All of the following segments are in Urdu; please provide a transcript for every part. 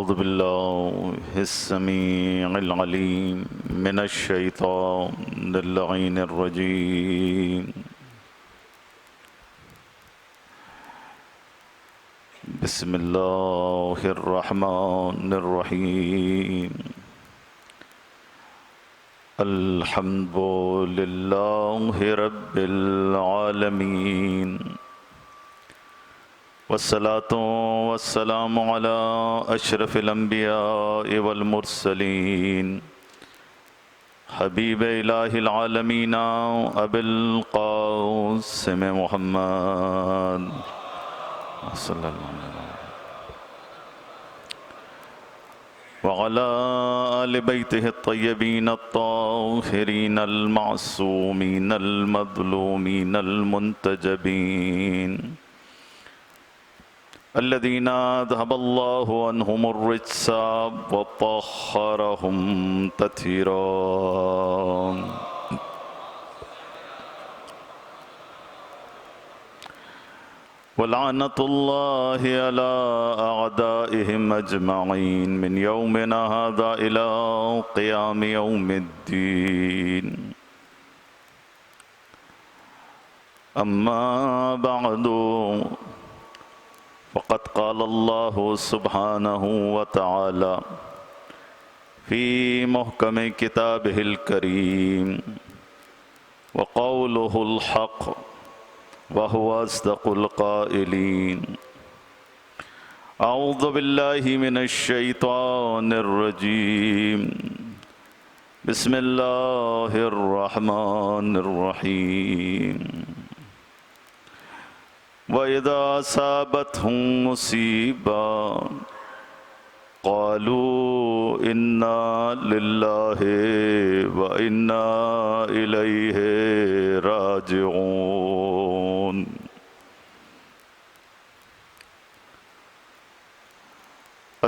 أعوذ بالله السميع العليم من الشيطان اللعين الرجيم بسم الله الرحمن الرحيم الحمد لله رب العالمين والصلاة والسلام على أشرف الأنبياء والمرسلين حبيب إله العالمين أبي القاسم محمد صلى الله عليه وسلم وعلى آل بيته الطيبين الطاهرين المعصومين المظلومين المنتجبين الذين ذهب الله عنهم الرجس وطهرهم تطهيرا ولعنة الله على أعدائهم أجمعين من يومنا هذا إلى قيام يوم الدين أما بعد فقد قال الله سبحانه وتعالى في محكم كتابه الكريم وقوله الحق وهو أصدق القائلين أعوذ بالله من الشيطان الرجيم بسم الله الرحمن الرحيم وَإِذَا أَصَابَتْهُم مُّصِيبَةٌ قَالُوا إِنَّا لِلَّهِ وَإِنَّا إِلَيْهِ راجعون۔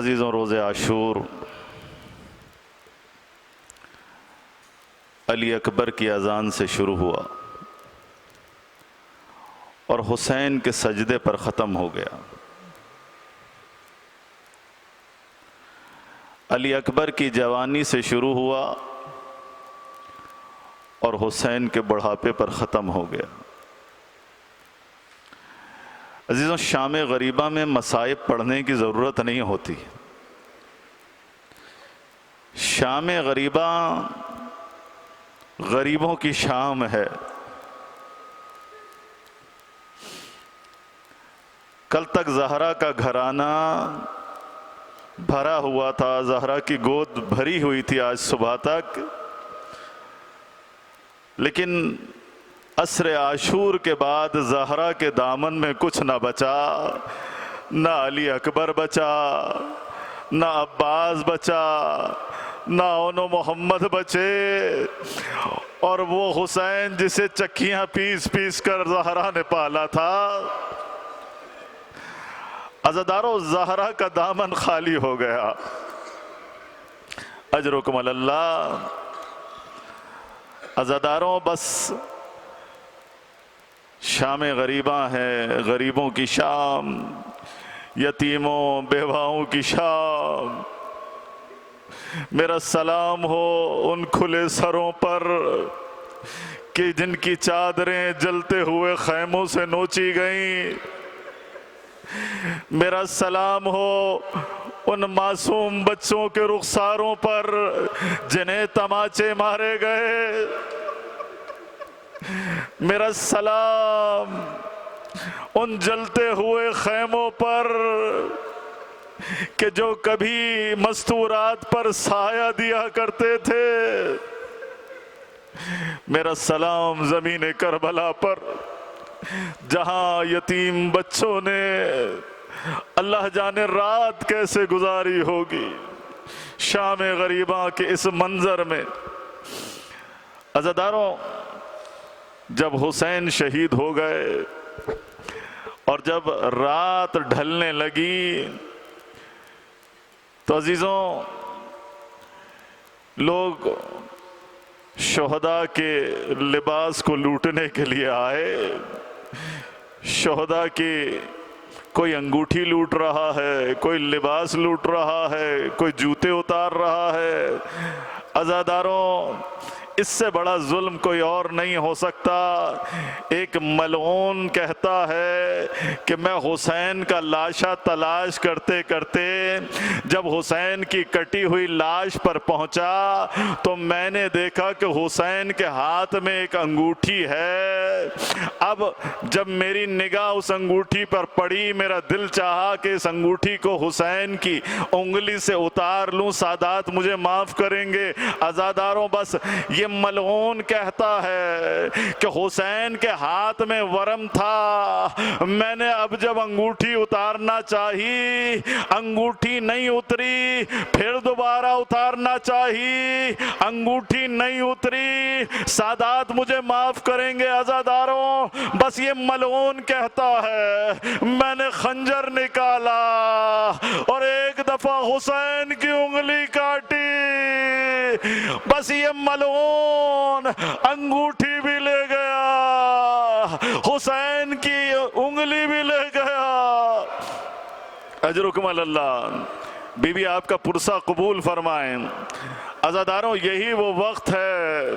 عزیزوں، روز عاشور علی اکبر کی اذان سے شروع ہوا اور حسین کے سجدے پر ختم ہو گیا۔ علی اکبر کی جوانی سے شروع ہوا اور حسین کے بڑھاپے پر ختم ہو گیا۔ عزیزوں، شام غریبہ میں مصائب پڑھنے کی ضرورت نہیں ہوتی۔ شام غریبہ غریبوں کی شام ہے۔ کل تک زہرا کا گھرانہ بھرا ہوا تھا، زہرا کی گود بھری ہوئی تھی آج صبح تک، لیکن عصر عاشور کے بعد زہرا کے دامن میں کچھ نہ بچا، نہ علی اکبر بچا، نہ عباس بچا، نہ اون و محمد بچے، اور وہ حسین جسے چکیاں پیس پیس کر زہرا نے پالا تھا، عزادارو زہرا کا دامن خالی ہو گیا۔ اجرکم اللہ۔ عزاداروں، بس شام غریبہ ہے، غریبوں کی شام، یتیموں بیواؤں کی شام۔ میرا سلام ہو ان کھلے سروں پر کہ جن کی چادریں جلتے ہوئے خیموں سے نوچی گئیں۔ میرا سلام ہو ان معصوم بچوں کے رخساروں پر جنہیں تماچے مارے گئے۔ میرا سلام ان جلتے ہوئے خیموں پر کہ جو کبھی مستورات پر سایہ دیا کرتے تھے۔ میرا سلام زمین کربلا پر جہاں یتیم بچوں نے اللہ جانے رات کیسے گزاری ہوگی شام غریبہ کے اس منظر میں۔ عزاداروں، جب حسین شہید ہو گئے اور جب رات ڈھلنے لگی تو عزیزوں، لوگ شہداء کے لباس کو لوٹنے کے لیے آئے، شہداء کی کوئی انگوٹھی لوٹ رہا ہے، کوئی لباس لوٹ رہا ہے، کوئی جوتے اتار رہا ہے۔ عزاداروں، اس سے بڑا ظلم کوئی اور نہیں ہو سکتا۔ ایک ملعون کہتا ہے کہ میں حسین کا لاشا تلاش کرتے کرتے جب حسین کی کٹی ہوئی لاش پر پہنچا تو میں نے دیکھا کہ حسین کے ہاتھ میں ایک انگوٹھی ہے۔ اب جب میری نگاہ اس انگوٹھی پر پڑی، میرا دل چاہا کہ اس انگوٹھی کو حسین کی انگلی سے اتار لوں۔ سادات مجھے معاف کریں گے عزاداروں، بس یہ ملعون کہتا ہے کہ حسین کے ہاتھ میں ورم تھا، میں نے اب جب انگوٹھی اتارنا چاہی، انگوٹھی نہیں اتری، پھر دوبارہ اتارنا چاہی، انگوٹھی نہیں اتری۔ سادات مجھے معاف کریں گے عزاداروں، بس یہ ملعون کہتا ہے میں نے خنجر نکالا اور ایک دفعہ حسین کی انگلی کاٹی۔ بس یہ ملعون انگوٹھی بھی لے گیا، حسین کی انگلی بھی لے گیا۔ اجرکم اللہ، بی بی آپ کا پرسہ قبول فرمائیں۔ عزاداروں، یہی وہ وقت ہے،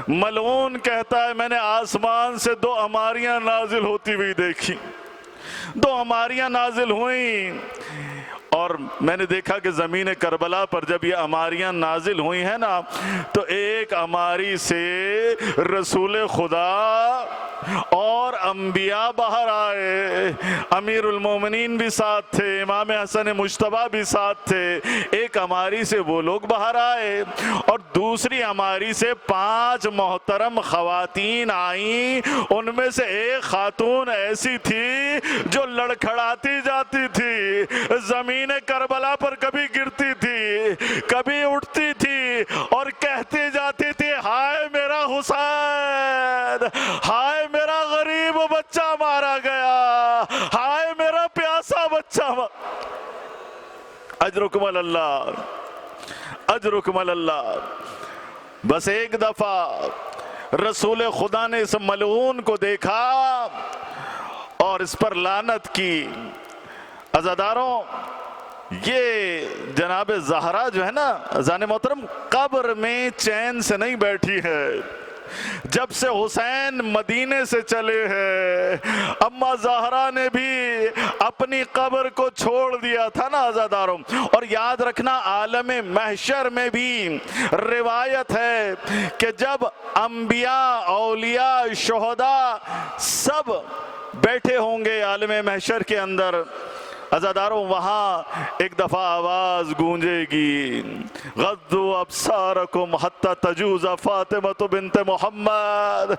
ملعون کہتا ہے میں نے آسمان سے 2 عماریاں نازل ہوتی ہوئی دیکھی، 2 عماریاں نازل ہوئیں، اور میں نے دیکھا کہ زمین کربلا پر جب یہ عماریاں نازل ہوئی ہیں نا تو ایک عماری سے رسول خدا اور انبیاء باہر آئے، امیر المومنین بھی ساتھ تھے، امام حسن مجتبیٰ بھی ساتھ تھے۔ ایک عماری سے وہ لوگ باہر آئے اور دوسری عماری سے 5 محترم خواتین آئیں۔ ان میں سے ایک خاتون ایسی تھی جو لڑکھڑاتی جاتی تھی، زمین کربلا پر کبھی گرتی تھی، کبھی اٹھتی تھی اور کہتی جاتی تھی ہائے میرا حسین، ہائے میرا غریب بچہ مارا گیا، ہائے میرا پیاسا بچہ اجرکم اللہ، اجرکم اللہ۔ بس ایک دفعہ رسول خدا نے اس ملعون کو دیکھا اور اس پر لعنت کی۔ عزاداروں، یہ جناب زہرا جو ہے نا اذان محترم، قبر میں چین سے نہیں بیٹھی ہے۔ جب سے حسین مدینے سے چلے ہیں، اما زہرا نے بھی اپنی قبر کو چھوڑ دیا تھا نا عزاداروں۔ اور یاد رکھنا عالم محشر میں بھی روایت ہے کہ جب انبیاء، اولیاء، شہداء سب بیٹھے ہوں گے عالم محشر کے اندر عزاداروں، وہاں ایک دفعہ آواز گونجے گی، غضوا ابصارکم حتی تجوز فاطمہ بنت محمد۔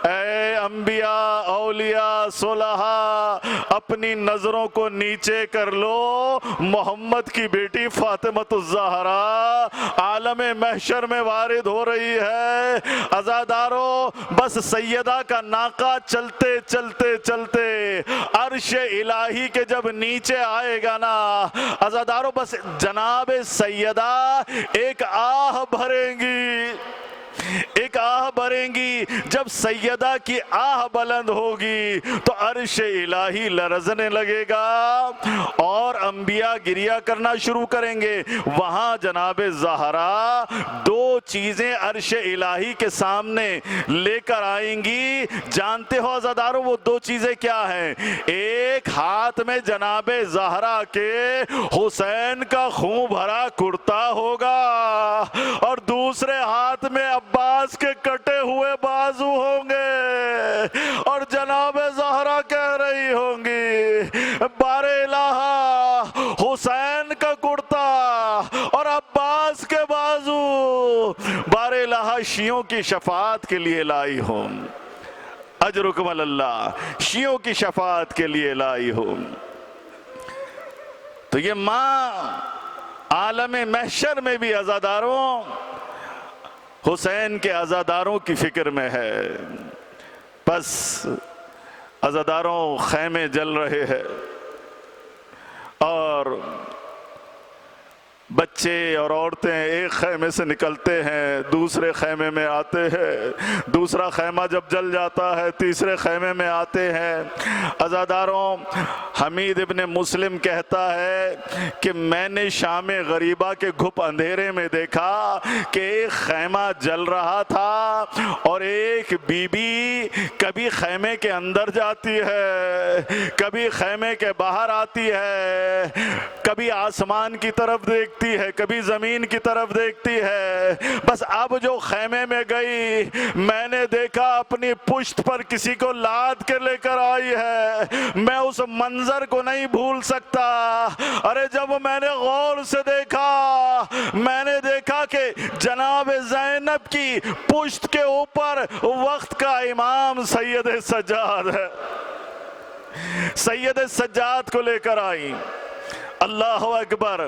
اے انبیاء، اولیاء، صلحاء، اپنی نظروں کو نیچے کر لو، محمد کی بیٹی فاطمہ الزہرا عالم محشر میں وارد ہو رہی ہے۔ عزاداروں، بس سیدہ کا ناقہ چلتے چلتے چلتے عرش الہی کے جب نیچے آئے گا نا عزاداروں، بس جناب سیدہ ایک آہ بھریں گی، ایک آہ بھریں گی۔ جب سیدہ کی آہ بلند ہوگی تو عرش الہی لرزنے لگے گا اور انبیاء گریہ کرنا شروع کریں گے۔ وہاں جناب زہرا 2 چیزیں عرش الہی کے سامنے لے کر آئیں گی۔ جانتے ہو عزاداروں وہ 2 چیزیں کیا ہیں؟ ایک ہاتھ میں جناب زہرا کے حسین کا خون بھرا کرتا ہوگا اور دوسرے ہاتھ میں عباس کے کٹے ہوئے بازو ہوں گے، اور جناب زہرا کہہ رہی ہوں گی بار الہ، حسین کا کرتا اور عباس کے بازو بار الہ شیعوں کی شفاعت کے لیے لائی ہوں، اجرکم اللہ، شیعوں کی شفاعت کے لیے لائی ہوں۔ تو یہ ماں عالم محشر میں بھی عزاداروں حسین کے عزاداروں کی فکر میں ہے۔ بس عزاداروں، خیمے جل رہے ہیں اور بچے اور عورتیں ایک خیمے سے نکلتے ہیں، دوسرے خیمے میں آتے ہیں، دوسرا خیمہ جب جل جاتا ہے تیسرے خیمے میں آتے ہیں۔ عزاداروں، حمید ابن مسلم کہتا ہے کہ میں نے شام غریبہ کے گھپ اندھیرے میں دیکھا کہ ایک خیمہ جل رہا تھا اور ایک بی بی کبھی خیمے کے اندر جاتی ہے، کبھی خیمے کے باہر آتی ہے، کبھی آسمان کی طرف دیکھتی ہے، کبھی زمین کی طرف دیکھتی ہے۔ بس اب جو خیمے میں گئی میں نے دیکھا اپنی پشت پر کسی کو لاد کے لے کر آئی ہے، میں اس منظر کو نہیں بھول سکتا۔ ارے جب میں نے غور سے دیکھا میں نے دیکھا کہ جناب زینب کی پشت کے اوپر وقت کا امام سید سجاد ہے، سید سجاد کو لے کر آئی۔ اللہ اکبر،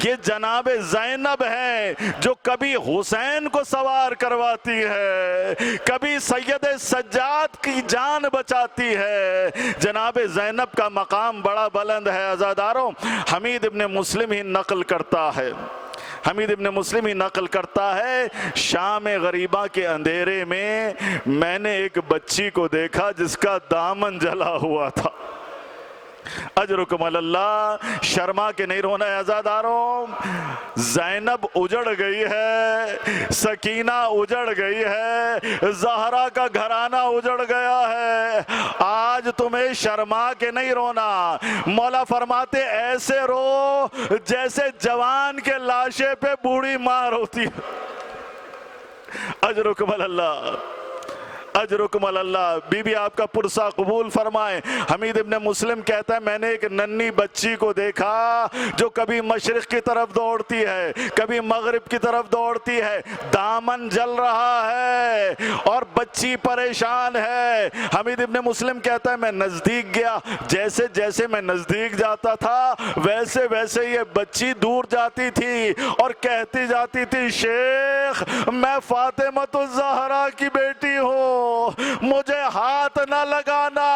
یہ جناب زینب ہے جو کبھی حسین کو سوار کرواتی ہے، کبھی سید سجاد کی جان بچاتی ہے۔ جناب زینب کا مقام بڑا بلند ہے عزاداروں۔ حمید ابن مسلم ہی نقل کرتا ہے، حمید ابن مسلم ہی نقل کرتا ہے، شام غریبہ کے اندھیرے میں نے ایک بچی کو دیکھا جس کا دامن جلا ہوا تھا۔ اجرکم اللہ، شرما کے نہیں رونا ہے عزاداروں۔ زینب اجڑ گئی ہے، سکینہ اجڑ گئی ہے، زہرا کا گھرانہ اجڑ گیا ہے، آج تمہیں شرما کے نہیں رونا۔ مولا فرماتے ایسے رو جیسے جوان کے لاشے پہ بوڑھی ماں روتی۔ اجرکم اللہ، اجرکم اللہ، بی بی آپ کا پرسہ قبول فرمائے۔ حمید ابن مسلم کہتا ہے میں نے ایک ننھی بچی کو دیکھا جو کبھی مشرق کی طرف دوڑتی ہے، کبھی مغرب کی طرف دوڑتی ہے، دامن جل رہا ہے اور بچی پریشان ہے۔ حمید ابن مسلم کہتا ہے میں نزدیک گیا، جیسے جیسے میں نزدیک جاتا تھا ویسے ویسے یہ بچی دور جاتی تھی اور کہتی جاتی تھی شیخ میں فاطمۃ الزہرا کی بیٹی ہوں، مجھے ہاتھ نہ لگانا۔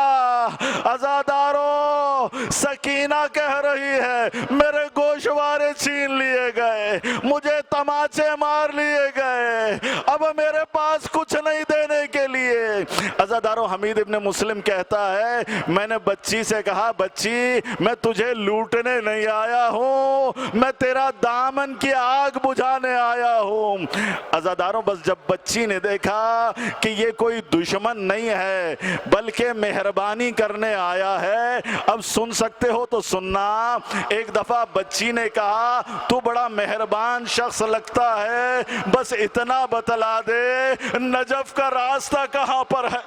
عزادارو، سکینہ کہہ رہی ہے میرے گوشوارے چھین لیے گئے، مجھے تماچے مار لیے گئے، اب میرے پاس کچھ نہیں دینے کے لیے۔ عزادارو، حمید ابن مسلم کہتا ہے میں نے بچی سے کہا بچی میں تجھے لوٹنے نہیں آیا ہوں، میں تیرا دامن کی آگ بجھانے آیا ہوں۔ عزادارو، بس جب بچی نے دیکھا کہ یہ کوئی دشمن نہیں ہے بلکہ مہربانی کرنے آیا ہے، اب سن سکتے ہو تو سننا۔ ایک دفعہ بچی نے کہا تو بڑا مہربان شخص لگتا ہے، بس اتنا بتلا دے نجف کا راستہ کہاں پر ہے،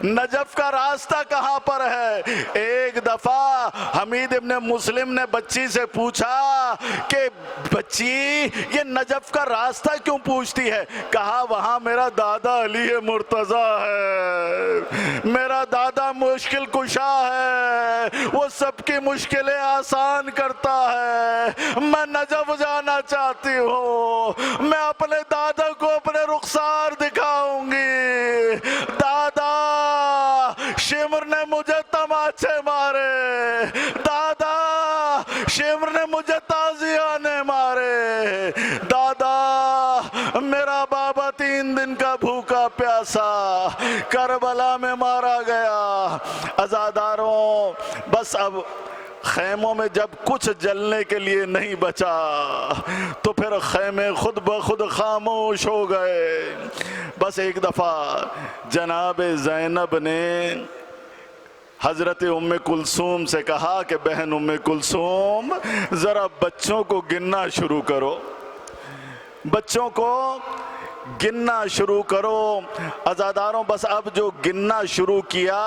نجف کا راستہ کہاں پر ہے۔ ایک دفعہ حمید ابن مسلم نے بچی سے پوچھا کہ بچی یہ نجف کا راستہ کیوں پوچھتی ہے؟ کہا وہاں میرا دادا علی مرتضی ہے، میرا دادا مشکل کشا ہے، وہ سب کی مشکلیں آسان کرتا ہے، میں نجف جانا چاہتی ہوں، میں اپنے دادا کو اپنے رخسار دکھاؤں گی۔ دادا شمر نے مجھے تماچے مارے، دادا شمر نے مجھے تازیانے مارے، دادا میرا بابا 3 دن کا بھوکا پیاسا کربلا میں مارا گیا۔ عزاداروں، بس اب خیموں میں جب کچھ جلنے کے لیے نہیں بچا تو پھر خیمے خود بخود خاموش ہو گئے۔ بس ایک دفعہ جناب زینب نے حضرت ام کلثوم سے کہا کہ بہن ام کلثوم ذرا بچوں کو گننا شروع کرو، بچوں کو گننا شروع کرو۔ عزاداروں، بس اب جو گننا شروع کیا،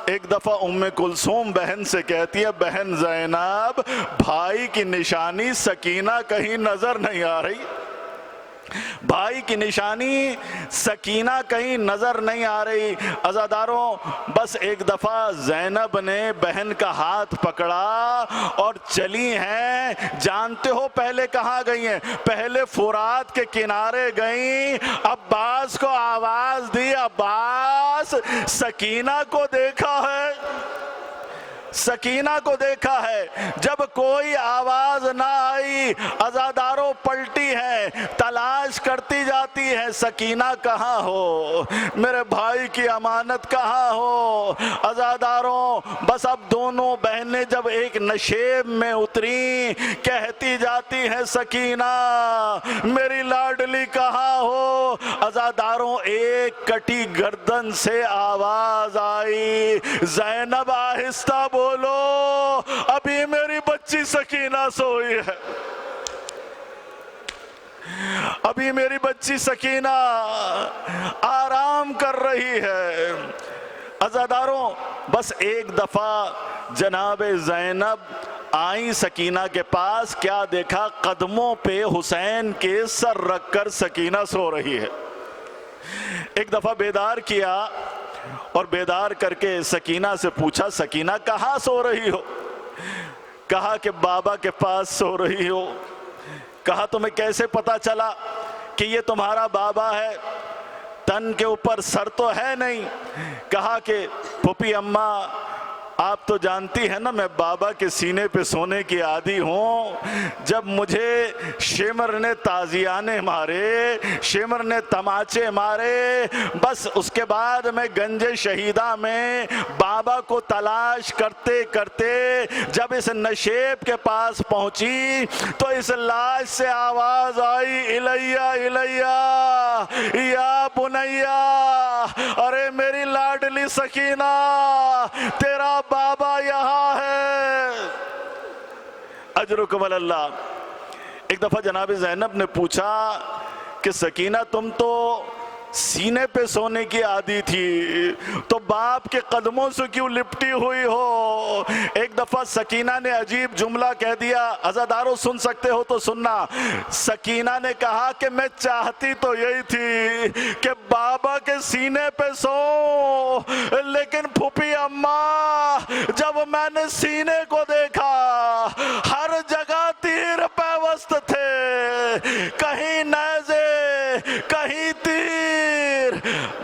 ایک دفعہ ام کلثوم بہن سے کہتی ہے بہن زینب بھائی کی نشانی سکینہ کہیں نظر نہیں آ رہی، بھائی کی نشانی سکینہ کہیں نظر نہیں آ رہی۔ عزاداروں، بس ایک دفعہ زینب نے بہن کا ہاتھ پکڑا اور چلی ہیں، جانتے ہو پہلے کہاں گئی ہیں؟ پہلے فرات کے کنارے گئیں، عباس کو آواز دی عباس سکینہ کو دیکھا ہے؟ سکینہ کو دیکھا ہے، جب کوئی آواز نہ آئی عزاداروں پلٹی ہیں، تلاش کرتی جاتی ہے سکینہ کہاں ہو، میرے بھائی کی امانت کہاں ہو۔ عزاداروں بس اب دونوں بہنیں جب ایک نشیب میں اتری، کہتی جاتی ہیں سکینہ میری لاڈلی کہاں ہو۔ عزاداروں ایک کٹی گردن سے آواز آئی، زینب آہستہ بولو، ابھی میری بچی سکینہ سوئی ہے، ابھی میری بچی سکینہ آرام کر رہی ہے۔ عزاداروں بس ایک دفعہ جناب زینب آئیں سکینہ کے پاس، کیا دیکھا، قدموں پہ حسین کے سر رکھ کر سکینہ سو رہی ہے۔ ایک دفعہ بیدار کیا اور بیدار کر کے سکینہ سے پوچھا سکینہ کہاں سو رہی ہو؟ کہا کہ بابا کے پاس سو رہی ہو۔ کہا تمہیں کیسے پتا چلا کہ یہ تمہارا بابا ہے، تن کے اوپر سر تو ہے نہیں؟ کہا کہ پھوپھی اماں آپ تو جانتی ہیں نا میں بابا کے سینے پہ سونے کی عادی ہوں، جب مجھے شمر نے تازیانے مارے، شمر نے تماچے مارے، بس اس کے بعد میں گنج شہیدہ میں بابا کو تلاش کرتے کرتے جب اس نشیب کے پاس پہنچی تو اس لاش سے آواز آئی الیہ الیہ یا بنیا، ارے میری لاڈلی سکینہ تیرا بابا یہاں ہے، اجرکم اللہ۔ ایک دفعہ جناب زینب نے پوچھا کہ سکینہ تم تو سینے پہ سونے کی عادی تھی تو باپ کے قدموں سے کیوں لپٹی ہوئی ہو؟ ایک دفعہ سکینہ نے عجیب جملہ کہہ دیا، عزاداروں سن سکتے ہو تو سننا۔ سکینہ نے کہا کہ میں چاہتی تو یہی تھی کہ بابا کے سینے پہ سو، لیکن پھوپھی اماں جب میں نے سینے کو دیکھا ہر جگہ تیر پیوست تھے، کہیں نیزے کہیں تیر،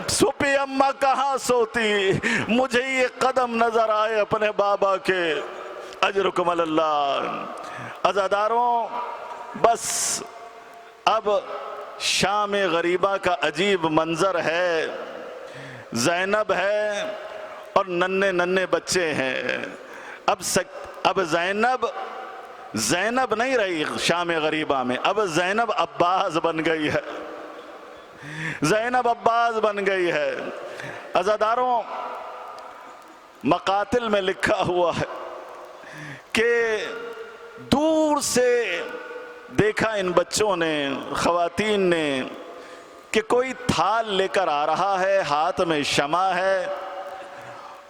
پھوپھی اماں کہاں سوتی، مجھے یہ قدم نظر آئے اپنے بابا کے، اجرکم اللہ۔ عزاداروں بس اب شام غریبہ کا عجیب منظر ہے، زینب ہے اور ننھے ننھے بچے ہیں۔ اب زینب نہیں رہی شام غریبہ میں، اب زینب عباس بن گئی ہے، زینب عباس بن گئی ہے۔ عزاداروں مقاتل میں لکھا ہوا ہے کہ دور سے دیکھا ان بچوں نے، خواتین نے، کہ کوئی تھال لے کر آ رہا ہے، ہاتھ میں شمع ہے،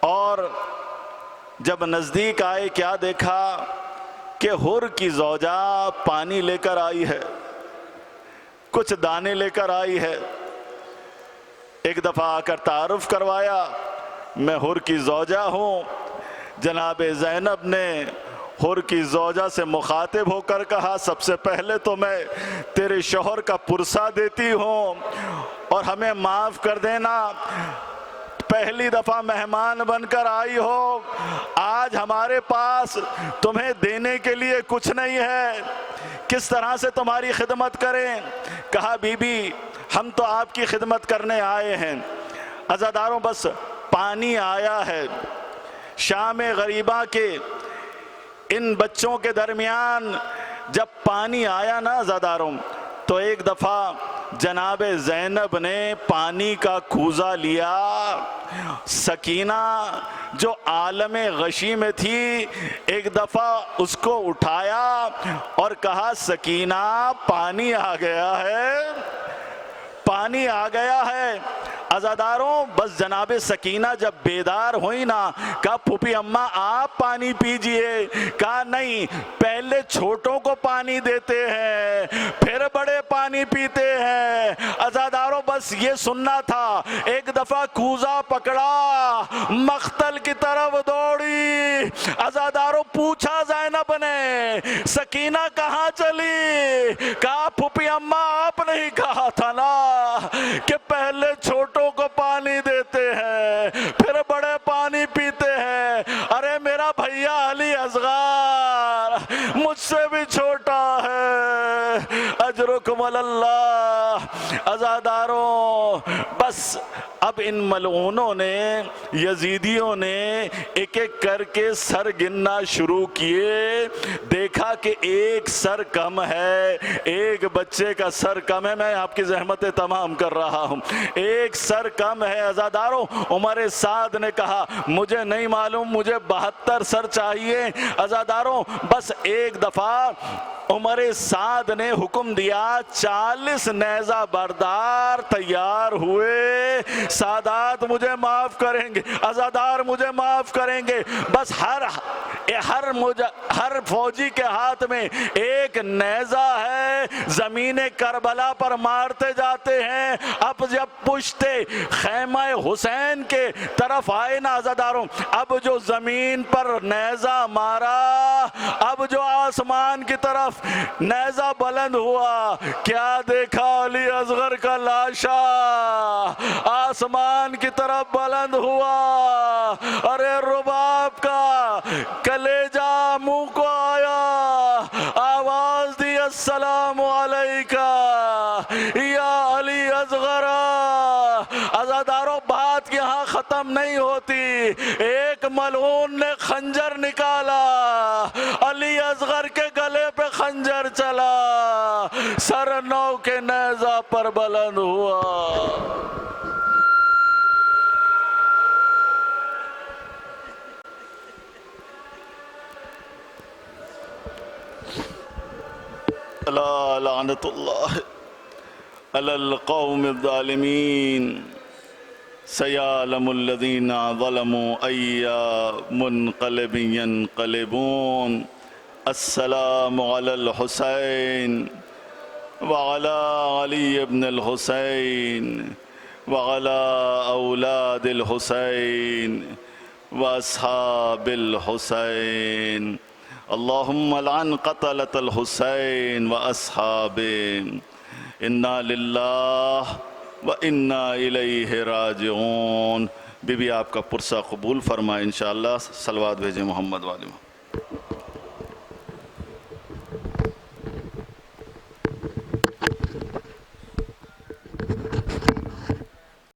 اور جب نزدیک آئے کیا دیکھا کہ حر کی زوجہ پانی لے کر آئی ہے، کچھ دانے لے کر آئی ہے۔ ایک دفعہ آ کر تعارف کروایا، میں حر کی زوجہ ہوں۔ جناب زینب نے حر کی زوجہ سے مخاطب ہو کر کہا سب سے پہلے تو میں تیرے شوہر کا پرسہ دیتی ہوں اور ہمیں معاف کر دینا، پہلی دفعہ مہمان بن کر آئی ہو، آج ہمارے پاس تمہیں دینے کے لیے کچھ نہیں ہے، کس طرح سے تمہاری خدمت کریں؟ کہا بی بی ہم تو آپ کی خدمت کرنے آئے ہیں۔ عزاداروں بس پانی آیا ہے، شام غریبہ کے ان بچوں کے درمیان جب پانی آیا نا عزاداروں، تو ایک دفعہ جناب زینب نے پانی کا کوزہ لیا، سکینہ جو عالم غشی میں تھی ایک دفعہ اس کو اٹھایا اور کہا سکینہ پانی آ گیا ہے، پانی آ گیا ہے۔ عزاداروں بس جناب سکینہ جب بیدار ہوئی نا، کہا پھوپھی اماں آپ پانی پیجئے، کہا نہیں پہلے چھوٹوں کو پانی دیتے ہیں پھر بڑے پانی پیتے ہیں۔ عزاداروں بس یہ سننا تھا، ایک دفعہ کوزہ پکڑا، مقتل کی طرف دوڑی۔ عزاداروں پوچھا زینب نے سکینہ کہاں چلی؟ کہا پھوپھی اماں آپ نہیں کہا تھا نا کہ پہلے چھوٹوں کو پانی دیتے ہیں پھر بڑے پانی پیتے ہیں؟ ارے میرا بھائی عزاداروں بس اب ان ملعونوں نے، یزیدیوں نے ایک ایک کر کے سر گننا شروع کیے، دیکھا کہ ایک سر کم ہے، ایک بچے کا سر کم ہے، میں آپ کی زحمتیں تمام کر رہا ہوں، ایک سر کم ہے عزاداروں۔ عمر سعد نے کہا مجھے نہیں معلوم، مجھے 72 سر چاہیے۔ عزاداروں بس ایک دفعہ عمر سعد نے حکم دیا، 40 نیزہ بردار تیار ہوئے، سادات مجھے معاف کریں گے، عزادار مجھے معاف کریں گے۔ بس ہر فوجی کے ہاتھ میں ایک نیزہ ہے، زمین کربلا پر مارتے جاتے ہیں۔ اب جب پشتے خیمہ حسین کے طرف آئے نا عزاداروں، اب جو زمین پر نیزہ مارا، اب جو آسمان کی طرف نیزہ بلند ہوا، کیا دیکھا؟ علی اصغر کا لاشا آسمان کی طرف بلند ہوا، ارے رباب کا کلیجہ منہ کو آیا، آواز دی السلام علیکہ یا علی اصغر۔ عزاداروں بات یہاں ختم نہیں ہوتی، ایک ملعون نے خنجر نکالا، علی اصغر کے گلے پہ خنجر چلا، سر نو کے نیزہ پر بلند ہوا۔ لا لعنت اللہ علی القوم الظالمین، سیعلم الذین ظلموا ای منقلب ینقلبون۔ السلام علی الحسین وعلی علی ابن الحسین وعلی اولاد الحسین واصحاب الحسین۔ اللہم لعن قتلۃ الحسین واصحابہ، انا للہ و انا الیہ راجعون۔ بی بی آپ کا پرسہ قبول فرمائے انشاءاللہ، صلوات بھیجیں محمد والے۔